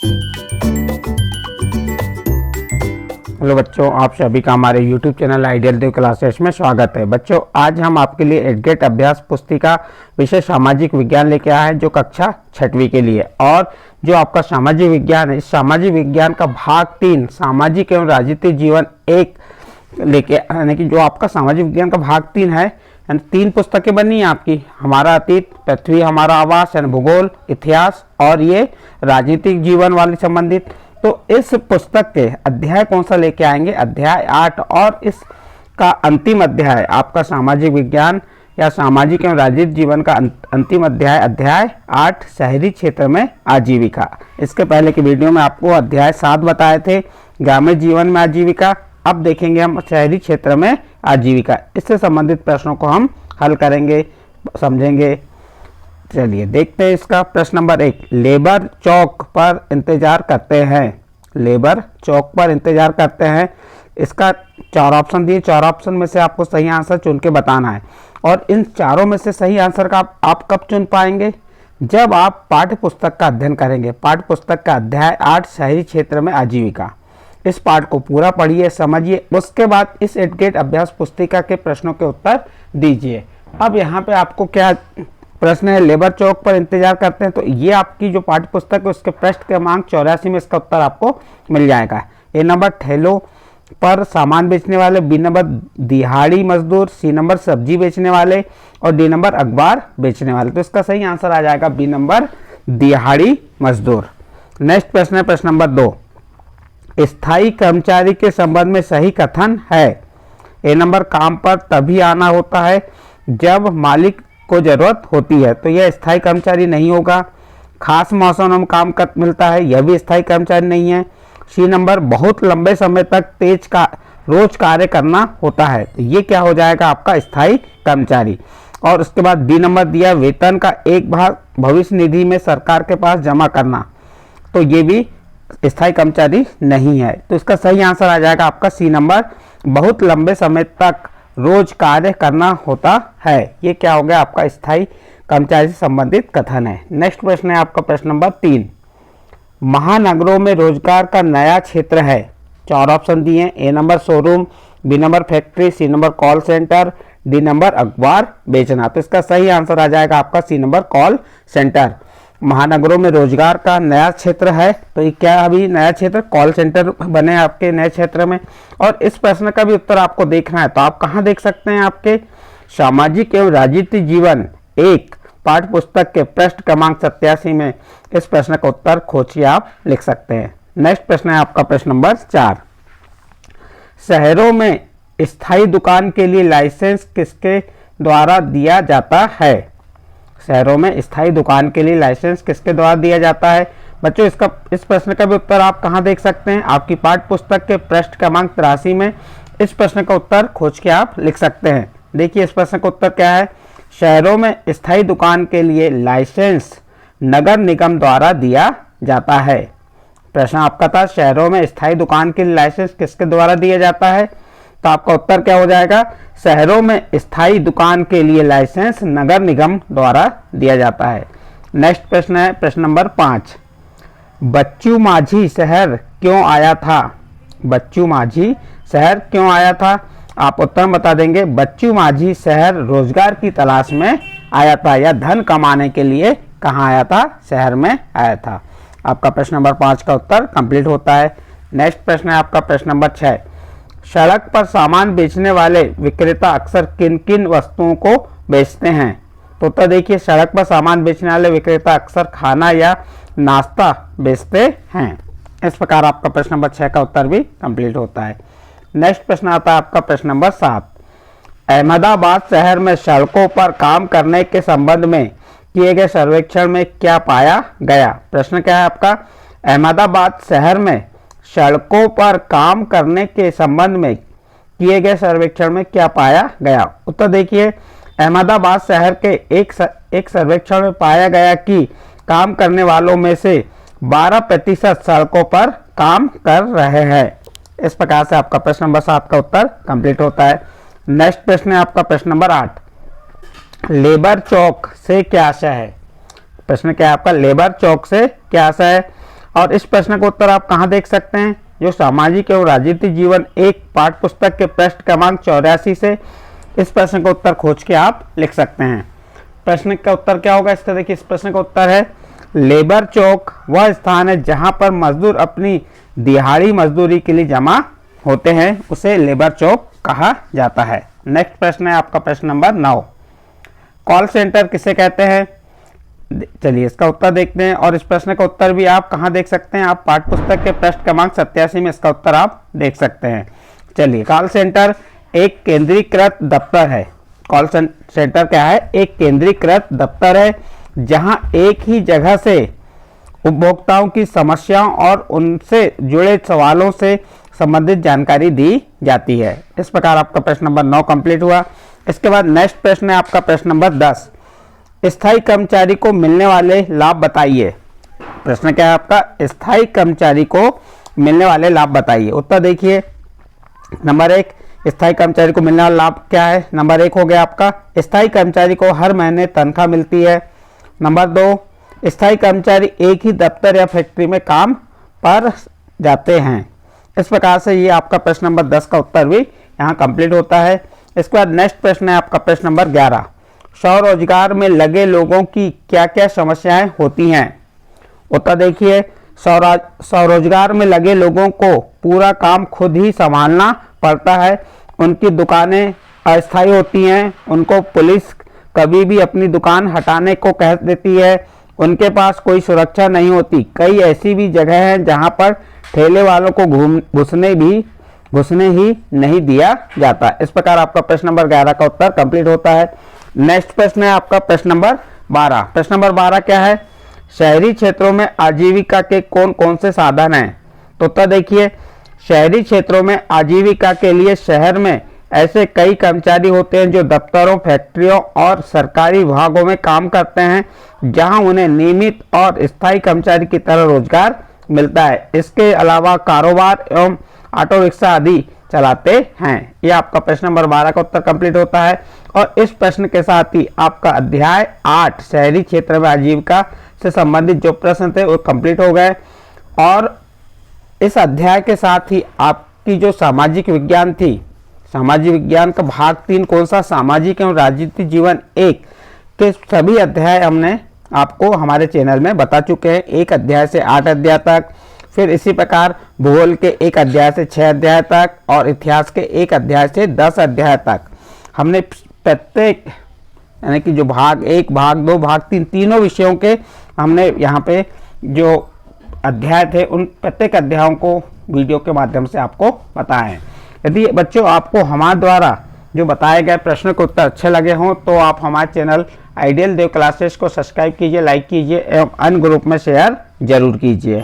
Hello बच्चों, आप सभी का हमारे YouTube चैनल आइडियल देव क्लासेस में स्वागत है। बच्चों, आज हम आपके लिए एडगेट अभ्यास पुस्तिका विषय सामाजिक विज्ञान लेके आए हैं, जो कक्षा 6वीं के लिए। और जो आपका सामाजिक विज्ञान है, इस सामाजिक विज्ञान का भाग 3 सामाजिक एवं राजनीतिक जीवन 1 लेके, यानी कि जो आपका सामाजिक विज्ञान का भाग 3 है, 3 पुस्तकें बनी हैं आपकी। हमारा अतीत, पृथ्वी हमारा आवास यानी भूगोल, इतिहास और ये राजनीतिक जीवन वाली संबंधित। तो इस पुस्तक के अध्याय कौन सा लेके आएंगे? अध्याय 8। और इसका अंतिम अध्याय आपका सामाजिक विज्ञान या सामाजिक एवं राजनीतिक जीवन का अंतिम अध्याय, अध्याय 8 शहरी क्षेत्र में आजीविका। इसके पहले की वीडियो में आपको अध्याय 7 बताए थे, ग्रामीण जीवन में आजीविका। अब देखेंगे हम शहरी क्षेत्र में आजीविका। इससे संबंधित प्रश्नों को हम हल करेंगे, समझेंगे। चलिए देखते हैं इसका। प्रश्न नंबर 1, लेबर चौक पर इंतजार करते हैं। लेबर चौक पर इंतजार करते हैं। इसका 4 ऑप्शन दिए, 4 ऑप्शन में से आपको सही आंसर चुन के बताना है। और इन चारों में से सही आंसर का आप कब चुन पाएंगे? जब आप पाठ्य पुस्तक का अध्ययन करेंगे। पाठ्य पुस्तक का अध्याय 8 शहरी क्षेत्र में आजीविका। इस पाठ को पूरा पढ़िए, समझिए, उसके बाद इस एडगेट अभ्यास पुस्तिका के प्रश्नों के उत्तर दीजिए। अब यहाँ पे आपको क्या प्रश्न है? लेबर चौक पर इंतजार करते हैं। तो ये आपकी जो पाठ्य पुस्तक है उसके पृष्ठ क्रमांक 84 में इसका उत्तर आपको मिल जाएगा। ए नंबर ठेलों पर सामान बेचने वाले, बी नंबर दिहाड़ी मजदूर, सी नंबर सब्जी बेचने वाले और डी नंबर अखबार बेचने वाले। तो इसका सही आंसर आ जाएगा बी नंबर दिहाड़ी मजदूर। नेक्स्ट प्रश्न है प्रश्न नंबर 2, स्थायी कर्मचारी के संबंध में सही कथन है। ए नंबर काम पर तभी आना होता है जब मालिक को जरूरत होती है, तो यह स्थायी कर्मचारी नहीं होगा। खास मौसम में काम कर मिलता है, यह भी स्थायी कर्मचारी नहीं है। सी नंबर बहुत लंबे समय तक रोज कार्य करना होता है, तो ये क्या हो जाएगा? आपका स्थायी कर्मचारी। और उसके बाद डी नंबर दिया, वेतन का एक भाग भविष्य निधि में सरकार के पास जमा करना, तो ये भी स्थायी कर्मचारी नहीं है। तो इसका सही आंसर आ जाएगा आपका सी नंबर, बहुत लंबे समय तक रोज कार्य करना होता है। ये क्या हो गया? आपका स्थायी कर्मचारी से संबंधित कथन है। नेक्स्ट प्रश्न है आपका प्रश्न नंबर 3, महानगरों में रोजगार का नया क्षेत्र है। 4 ऑप्शन दिए, A number showroom, B number factory, C number call centre, D number अखबार बेचना। तो इसका सही आंसर आ जाएगा आपका सी नंबर कॉल सेंटर। महानगरों में रोजगार का नया क्षेत्र है, तो ये क्या अभी नया क्षेत्र? कॉल सेंटर बने आपके नए क्षेत्र में। और इस प्रश्न का भी उत्तर आपको देखना है, तो आप कहाँ देख सकते हैं? आपके सामाजिक एवं राजनीतिक जीवन 1 पाठ्य पुस्तक के पृष्ठ क्रमांक 87 में इस प्रश्न का उत्तर खोज के आप लिख सकते हैं। नेक्स्ट प्रश्न है आपका प्रश्न नंबर 4, शहरों में स्थायी दुकान के लिए लाइसेंस किसके द्वारा दिया जाता है? शहरों में स्थायी दुकान के लिए लाइसेंस किसके द्वारा दिया जाता है? बच्चों, इस प्रश्न का भी उत्तर आप कहाँ देख सकते हैं? आपकी पाठ्य पुस्तक के पृष्ठ क्रमांक 83 में इस प्रश्न का उत्तर खोज के आप लिख सकते हैं। देखिए इस प्रश्न का उत्तर क्या है? शहरों में स्थायी दुकान के लिए लाइसेंस नगर निगम द्वारा दिया जाता है। प्रश्न आपका था शहरों में स्थायी दुकान के लिए लाइसेंस किसके द्वारा दिया जाता है? तो आपका उत्तर क्या हो जाएगा? शहरों में स्थायी दुकान के लिए लाइसेंस नगर निगम द्वारा दिया जाता है। नेक्स्ट प्रश्न है प्रश्न नंबर 5, बच्चू माझी शहर क्यों आया था? बच्चू माझी शहर क्यों आया था? आप उत्तर बता देंगे। बच्चू माझी शहर रोजगार की तलाश में आया था या धन कमाने के लिए कहाँ आया था? शहर में आया था। आपका प्रश्न नंबर 5 का उत्तर कंप्लीट होता है। नेक्स्ट प्रश्न है आपका प्रश्न नंबर 6, सड़क पर सामान बेचने वाले विक्रेता अक्सर किन किन वस्तुओं को बेचते हैं? तो देखिए, सड़क पर सामान बेचने वाले विक्रेता अक्सर खाना या नाश्ता बेचते हैं। इस प्रकार आपका प्रश्न नंबर 6 का उत्तर भी कंप्लीट होता है। नेक्स्ट प्रश्न आता है आपका प्रश्न नंबर 7, अहमदाबाद शहर में सड़कों पर काम करने के संबंध में किए गए सर्वेक्षण में क्या पाया गया? प्रश्न क्या है आपका? अहमदाबाद शहर में सड़कों पर काम करने के संबंध में किए गए सर्वेक्षण में क्या पाया गया? उत्तर देखिए, अहमदाबाद शहर के एक सर्वेक्षण में पाया गया कि काम करने वालों में से 12% सड़कों पर काम कर रहे हैं। इस प्रकार से आपका प्रश्न नंबर 7 का उत्तर कंप्लीट होता है। नेक्स्ट प्रश्न है आपका प्रश्न नंबर 8, लेबर चौक से क्या आशय है? प्रश्न क्या है आपका? लेबर चौक से क्या आशय है? और इस प्रश्न का उत्तर आप कहाँ देख सकते हैं, जो सामाजिक एवं राजनीतिक जीवन एक पाठ्य पुस्तक के पृष्ठ क्रमांक 84 से इस प्रश्न का उत्तर खोज के आप लिख सकते हैं। प्रश्न का उत्तर क्या होगा इसका देखिए, इस प्रश्न का उत्तर है लेबर चौक वह स्थान है जहां पर मजदूर अपनी दिहाड़ी मजदूरी के लिए जमा होते हैं, उसे लेबर चौक कहा जाता है। नेक्स्ट प्रश्न है आपका प्रश्न नंबर 9, कॉल सेंटर किसे कहते हैं। चलिए इसका उत्तर देखते हैं और इस प्रश्न का उत्तर भी आप कहाँ देख सकते हैं, आप पाठ्य पुस्तक के पृष्ठ क्रमांक 87 में इसका उत्तर आप देख सकते हैं। चलिए, कॉल सेंटर एक केंद्रीकृत दफ्तर है। कॉल सेंटर क्या है, एक केंद्रीकृत दफ्तर है जहां एक ही जगह से उपभोक्ताओं की समस्याओं और उनसे जुड़े सवालों से संबंधित जानकारी दी जाती है। इस प्रकार आपका प्रश्न नंबर 9 कंप्लीट हुआ। इसके बाद नेक्स्ट प्रश्न है आपका प्रश्न नंबर 10, स्थायी कर्मचारी को मिलने वाले लाभ बताइए। प्रश्न क्या है आपका, स्थायी कर्मचारी को मिलने वाले लाभ बताइए। उत्तर देखिए, नंबर 1, स्थायी कर्मचारी को मिलने वाला लाभ क्या है। नंबर 1 हो गया आपका, स्थायी कर्मचारी को हर महीने तनख्वाह मिलती है। नंबर 2, स्थायी कर्मचारी एक ही दफ्तर या फैक्ट्री में काम पर जाते हैं। इस प्रकार से ये आपका प्रश्न नंबर 10 का उत्तर भी यहाँ कंप्लीट होता है। इसके बाद नेक्स्ट प्रश्न है आपका प्रश्न नंबर 11, स्वरोजगार में लगे लोगों की क्या क्या समस्याएं होती हैं। उत्तर देखिए, स्वरोजगार में लगे लोगों को पूरा काम खुद ही संभालना पड़ता है। उनकी दुकानें अस्थायी होती हैं, उनको पुलिस कभी भी अपनी दुकान हटाने को कह देती है, उनके पास कोई सुरक्षा नहीं होती। कई ऐसी भी जगह हैं जहां पर ठेले वालों को घुसने ही नहीं दिया जाता। इस प्रकार आपका प्रश्न नंबर 11 का उत्तर कंप्लीट होता है। नेक्स्ट प्रश्न है आपका प्रश्न नंबर 12। प्रश्न नंबर 12 क्या है, शहरी क्षेत्रों में आजीविका के कौन कौन से साधन हैं। तो उत्तर देखिए, शहरी क्षेत्रों में आजीविका के लिए शहर में ऐसे कई कर्मचारी होते हैं जो दफ्तरों, फैक्ट्रियों और सरकारी विभागों में काम करते हैं, जहां उन्हें नियमित और स्थायी कर्मचारी की तरह रोजगार मिलता है। इसके अलावा कारोबार एवं ऑटो रिक्शा आदि चलाते हैं। यह आपका प्रश्न नंबर 12 का उत्तर कंप्लीट होता है। और इस प्रश्न के साथ ही आपका अध्याय 8 शहरी क्षेत्र में आजीविका से संबंधित जो प्रश्न थे वो कंप्लीट हो गए। और इस अध्याय के साथ ही आपकी जो सामाजिक विज्ञान थी, सामाजिक विज्ञान का भाग 3 कौन सा, सामाजिक एवं राजनीतिक जीवन 1 के सभी अध्याय हमने आपको हमारे चैनल में बता चुके हैं, 1 अध्याय से 8 अध्याय तक। फिर इसी प्रकार भूगोल के 1 अध्याय से 6 अध्याय तक और इतिहास के 1 अध्याय से 10 अध्याय तक हमने प्रत्येक यानी कि जो भाग 1, भाग 2, भाग 3 तीनों विषयों के हमने यहाँ पे जो अध्याय थे उन प्रत्येक अध्यायों को वीडियो के माध्यम से आपको बताएं। यदि बच्चों आपको हमारे द्वारा जो बताए गए प्रश्नों के उत्तर अच्छे लगे हों तो आप हमारे चैनल आइडियल देव क्लासेस को सब्सक्राइब कीजिए, लाइक कीजिए एवं अन्य ग्रुप में शेयर जरूर कीजिए।